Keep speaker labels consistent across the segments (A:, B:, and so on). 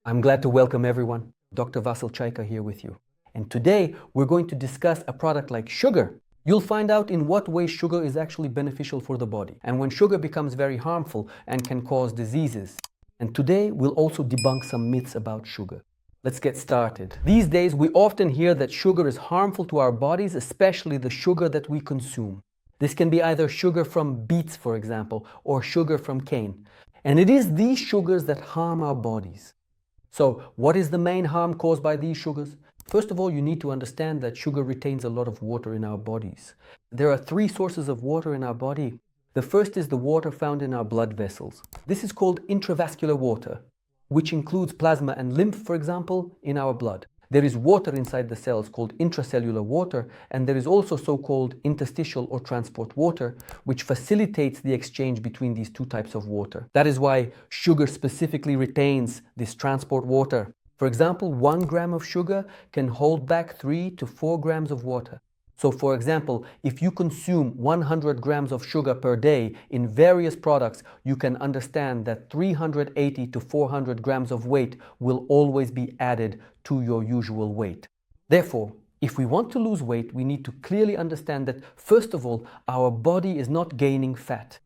A: I'm glad to welcome everyone. Dr. Vasyl Chaika here with you. And today we're going to discuss a product like sugar. You'll find out in what way sugar is actually beneficial for the body and when sugar becomes very harmful and can cause diseases. And today we'll also debunk some myths about sugar. Let's get started. These days we often hear that sugar is harmful to our bodies, especially the sugar that we consume. This can be either sugar from beets, for example, or sugar from cane. And it is these sugars that harm our bodies. So, what is the main harm caused by these sugars? First of all, you need to understand that sugar retains a lot of water in our bodies. There are three sources of water in our body. The first is the water found in our blood vessels. This is called intravascular water, which includes plasma and lymph, for example, in our blood. There is water inside the cells called intracellular water, and there is also so-called interstitial or transport water, which facilitates the exchange between these two types of water. That is why sugar specifically retains this transport water. For example, 1 gram of sugar can hold back 3 to 4 grams of water. So for example, if you consume 100 grams of sugar per day in various products, you can understand that 380 to 400 grams of weight will always be added to your usual weight. Therefore, if we want to lose weight, we need to clearly understand that, first of all, our body is not gaining fat.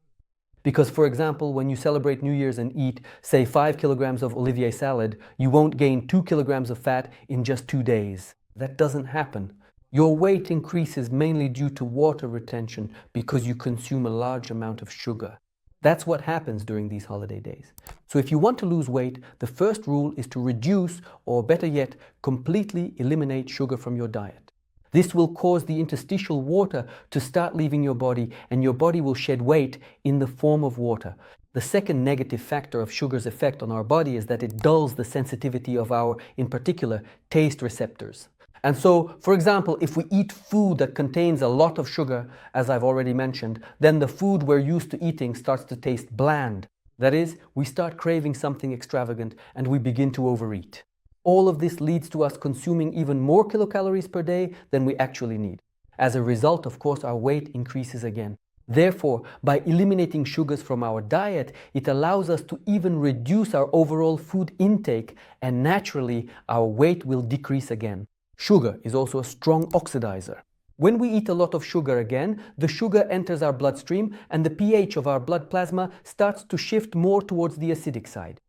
A: Because, for example, when you celebrate New Year's and eat, say, 5 kilograms of Olivier salad, you won't gain 2 kilograms of fat in just 2 days. That doesn't happen. Your weight increases mainly due to water retention because you consume a large amount of sugar. That's what happens during these holiday days. So if you want to lose weight, the first rule is to reduce, or better yet, completely eliminate sugar from your diet. This will cause the interstitial water to start leaving your body, and your body will shed weight in the form of water. The second negative factor of sugar's effect on our body is that it dulls the sensitivity of our, in particular, taste receptors. And so, for example, if we eat food that contains a lot of sugar, as I've already mentioned, then the food we're used to eating starts to taste bland. That is, we start craving something extravagant and we begin to overeat. All of this leads to us consuming even more kilocalories per day than we actually need. As a result, of course, our weight increases again. Therefore, by eliminating sugars from our diet, it allows us to even reduce our overall food intake, and naturally, our weight will decrease again. Sugar is also a strong oxidizer. When we eat a lot of sugar again, the sugar enters our bloodstream and the pH of our blood plasma starts to shift more towards the acidic side.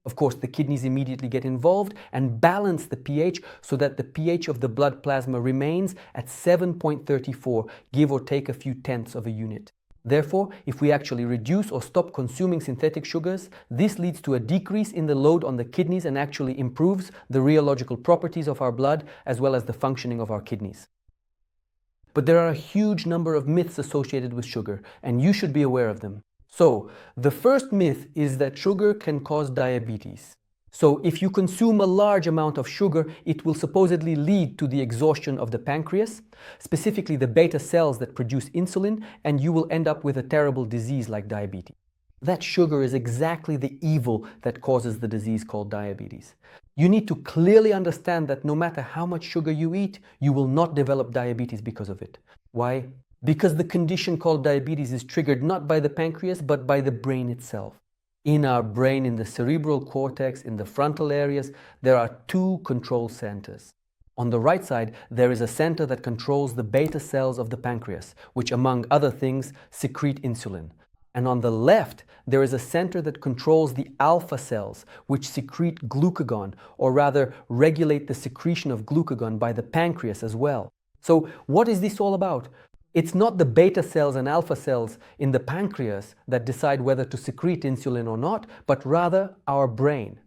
A: Of course, the kidneys immediately get involved and balance the pH so that the pH of the blood plasma remains at 7.34, give or take a few tenths of a unit. Therefore, if we actually reduce or stop consuming synthetic sugars, this leads to a decrease in the load on the kidneys and actually improves the rheological properties of our blood as well as the functioning of our kidneys. But there are a huge number of myths associated with sugar, and you should be aware of them. So, the first myth is that sugar can cause diabetes. So if you consume a large amount of sugar, it will supposedly lead to the exhaustion of the pancreas, specifically the beta cells that produce insulin, and you will end up with a terrible disease like diabetes. That sugar is exactly the evil that causes the disease called diabetes. You need to clearly understand that no matter how much sugar you eat, you will not develop diabetes because of it. Why? Because the condition called diabetes is triggered not by the pancreas, but by the brain itself. In our brain, in the cerebral cortex, in the frontal areas, there are two control centers. On the right side, there is a center that controls the beta cells of the pancreas, which among other things secrete insulin. And on the left, there is a center that controls the alpha cells, which secrete glucagon, or rather regulate the secretion of glucagon by the pancreas as well. So what is this all about? It's not the beta cells and alpha cells in the pancreas that decide whether to secrete insulin or not, but rather our brain.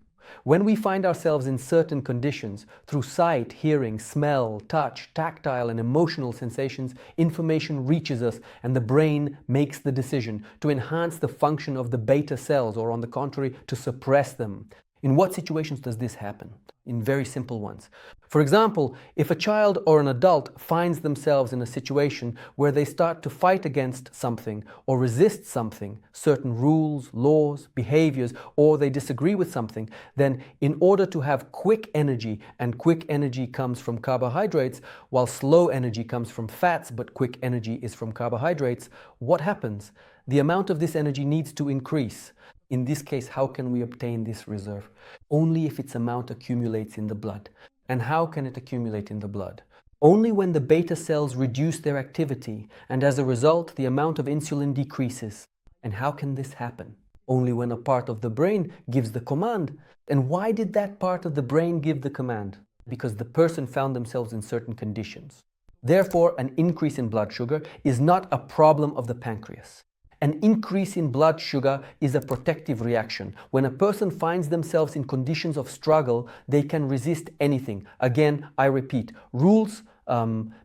A: When we find ourselves in certain conditions, through sight, hearing, smell, touch, tactile and emotional sensations, information reaches us and the brain makes the decision to enhance the function of the beta cells, or on the contrary, to suppress them. In what situations does this happen? In very simple ones. For example, if a child or an adult finds themselves in a situation where they start to fight against something or resist something, certain rules, laws, behaviors, or they disagree with something, then in order to have quick energy, and quick energy comes from carbohydrates, while slow energy comes from fats, but quick energy is from carbohydrates, what happens? The amount of this energy needs to increase. In this case, how can we obtain this reserve? Only if its amount accumulates in the blood. And how can it accumulate in the blood? Only when the beta cells reduce their activity, and as a result, the amount of insulin decreases. And how can this happen? Only when a part of the brain gives the command. And why did that part of the brain give the command? Because the person found themselves in certain conditions. Therefore, an increase in blood sugar is not a problem of the pancreas. An increase in blood sugar is a protective reaction. When a person finds themselves in conditions of struggle, they can resist anything. Again, I repeat, rules,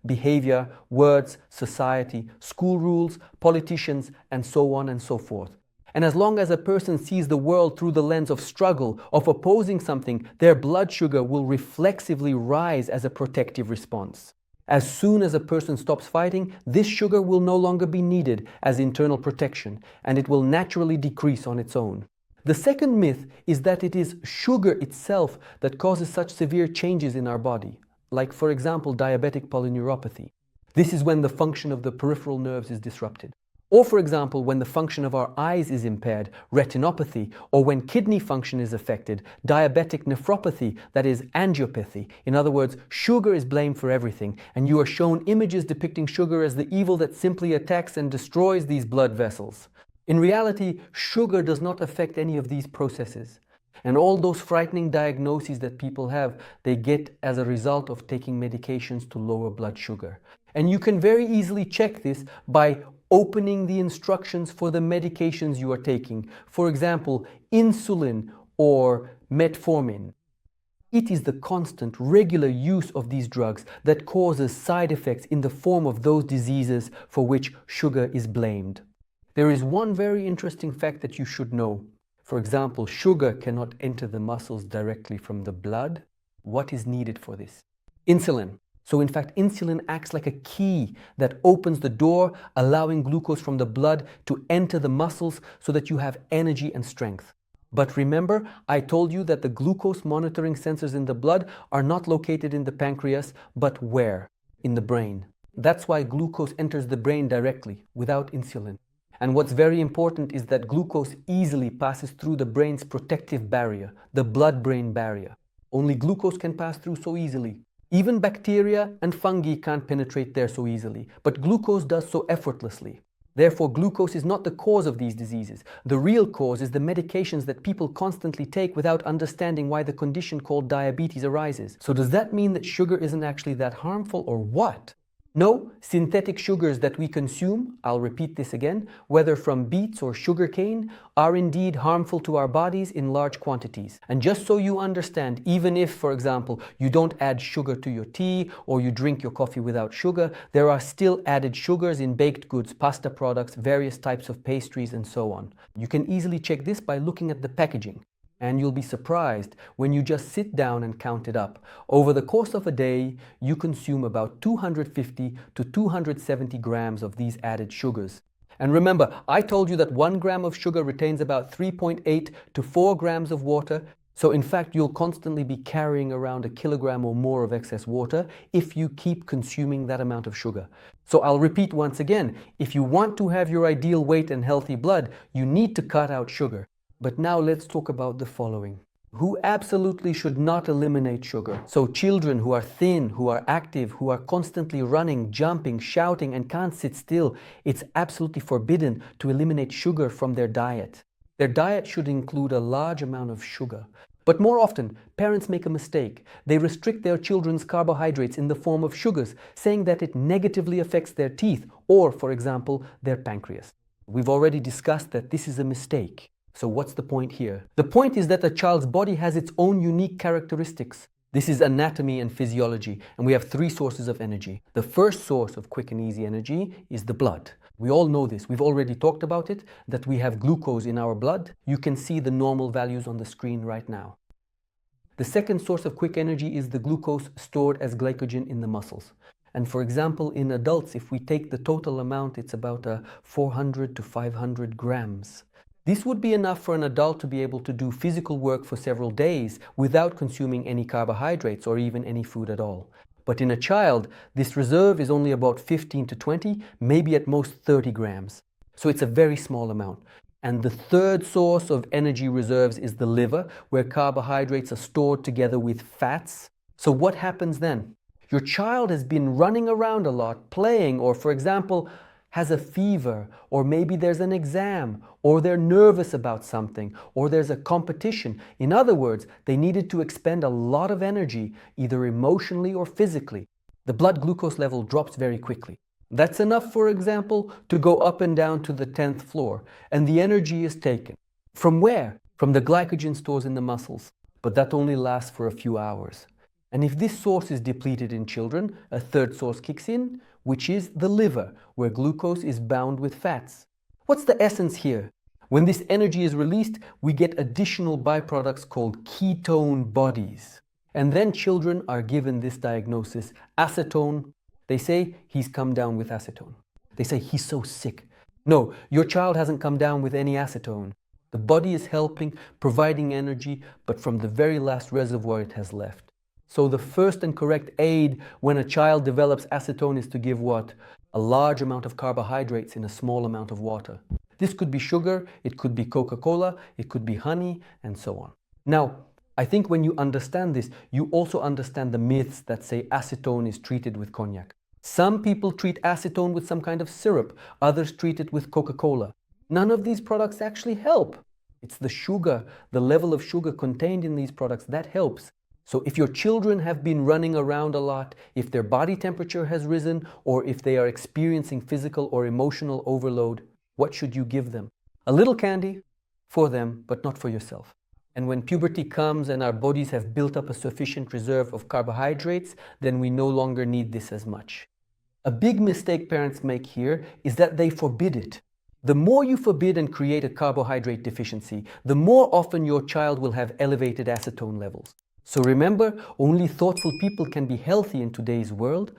A: behavior, words, society, school rules, politicians, and so on and so forth. And as long as a person sees the world through the lens of struggle, of opposing something, their blood sugar will reflexively rise as a protective response. As soon as a person stops fighting, this sugar will no longer be needed as internal protection, and it will naturally decrease on its own. The second myth is that it is sugar itself that causes such severe changes in our body, like, for example, diabetic polyneuropathy. This is when the function of the peripheral nerves is disrupted. Or, for example, when the function of our eyes is impaired, retinopathy, or when kidney function is affected, diabetic nephropathy, that is angiopathy. In other words, sugar is blamed for everything, and you are shown images depicting sugar as the evil that simply attacks and destroys these blood vessels. In reality, sugar does not affect any of these processes. And all those frightening diagnoses that people have, they get as a result of taking medications to lower blood sugar. And you can very easily check this by opening the instructions for the medications you are taking. For example, insulin or metformin. It is the constant, regular use of these drugs that causes side effects in the form of those diseases for which sugar is blamed. There is one very interesting fact that you should know. For example, sugar cannot enter the muscles directly from the blood. What is needed for this? Insulin. So in fact, insulin acts like a key that opens the door, allowing glucose from the blood to enter the muscles so that you have energy and strength. But remember, I told you that the glucose monitoring sensors in the blood are not located in the pancreas, but where? In the brain. That's why glucose enters the brain directly, without insulin. And what's very important is that glucose easily passes through the brain's protective barrier, the blood-brain barrier. Only glucose can pass through so easily. Even bacteria and fungi can't penetrate there so easily, but glucose does so effortlessly. Therefore, glucose is not the cause of these diseases. The real cause is the medications that people constantly take without understanding why the condition called diabetes arises. So does that mean that sugar isn't actually that harmful, or what? No, synthetic sugars that we consume, I'll repeat this again, whether from beets or sugarcane, are indeed harmful to our bodies in large quantities. And just so you understand, even if, for example, you don't add sugar to your tea or you drink your coffee without sugar, there are still added sugars in baked goods, pasta products, various types of pastries, and so on. You can easily check this by looking at the packaging. And you'll be surprised when you just sit down and count it up. Over the course of a day, you consume about 250 to 270 grams of these added sugars. And remember, I told you that 1 gram of sugar retains about 3.8 to 4 grams of water. So in fact, you'll constantly be carrying around a kilogram or more of excess water if you keep consuming that amount of sugar. So I'll repeat once again, if you want to have your ideal weight and healthy blood, you need to cut out sugar. But now let's talk about the following. Who absolutely should not eliminate sugar? So children who are thin, who are active, who are constantly running, jumping, shouting, and can't sit still, it's absolutely forbidden to eliminate sugar from their diet. Their diet should include a large amount of sugar. But more often, parents make a mistake. They restrict their children's carbohydrates in the form of sugars, saying that it negatively affects their teeth or, for example, their pancreas. We've already discussed that this is a mistake. So what's the point here? The point is that a child's body has its own unique characteristics. This is anatomy and physiology, and we have 3 sources of energy. The first source of quick and easy energy is the blood. We all know this. We've already talked about it, that we have glucose in our blood. You can see the normal values on the screen right now. The second source of quick energy is the glucose stored as glycogen in the muscles. And for example, in adults, if we take the total amount, it's about 400 to 500 grams. This would be enough for an adult to be able to do physical work for several days without consuming any carbohydrates or even any food at all. But in a child, this reserve is only about 15 to 20, maybe at most 30 grams. So it's a very small amount. And the third source of energy reserves is the liver, where carbohydrates are stored together with fats. So what happens then? Your child has been running around a lot, playing, or for example, has a fever, or maybe there's an exam, or they're nervous about something, or there's a competition. In other words, they needed to expend a lot of energy, either emotionally or physically. The blood glucose level drops very quickly. That's enough, for example, to go up and down to the 10th floor, and the energy is taken. From where? From the glycogen stores in the muscles. But that only lasts for a few hours. And if this source is depleted in children, a third source kicks in, which is the liver, where glucose is bound with fats. What's the essence here? When this energy is released, we get additional byproducts called ketone bodies. And then children are given this diagnosis, acetone. They say, he's come down with acetone. They say, he's so sick. No, your child hasn't come down with any acetone. The body is helping, providing energy, but from the very last reservoir it has left. So the first and correct aid when a child develops acetone is to give what? A large amount of carbohydrates in a small amount of water. This could be sugar, it could be Coca-Cola, it could be honey, and so on. Now, I think when you understand this, you also understand the myths that say acetone is treated with cognac. Some people treat acetone with some kind of syrup, others treat it with Coca-Cola. None of these products actually help. It's the sugar, the level of sugar contained in these products that helps. So if your children have been running around a lot, if their body temperature has risen, or if they are experiencing physical or emotional overload, what should you give them? A little candy for them, but not for yourself. And when puberty comes and our bodies have built up a sufficient reserve of carbohydrates, then we no longer need this as much. A big mistake parents make here is that they forbid it. The more you forbid and create a carbohydrate deficiency, the more often your child will have elevated acetone levels. So remember, only thoughtful people can be healthy in today's world.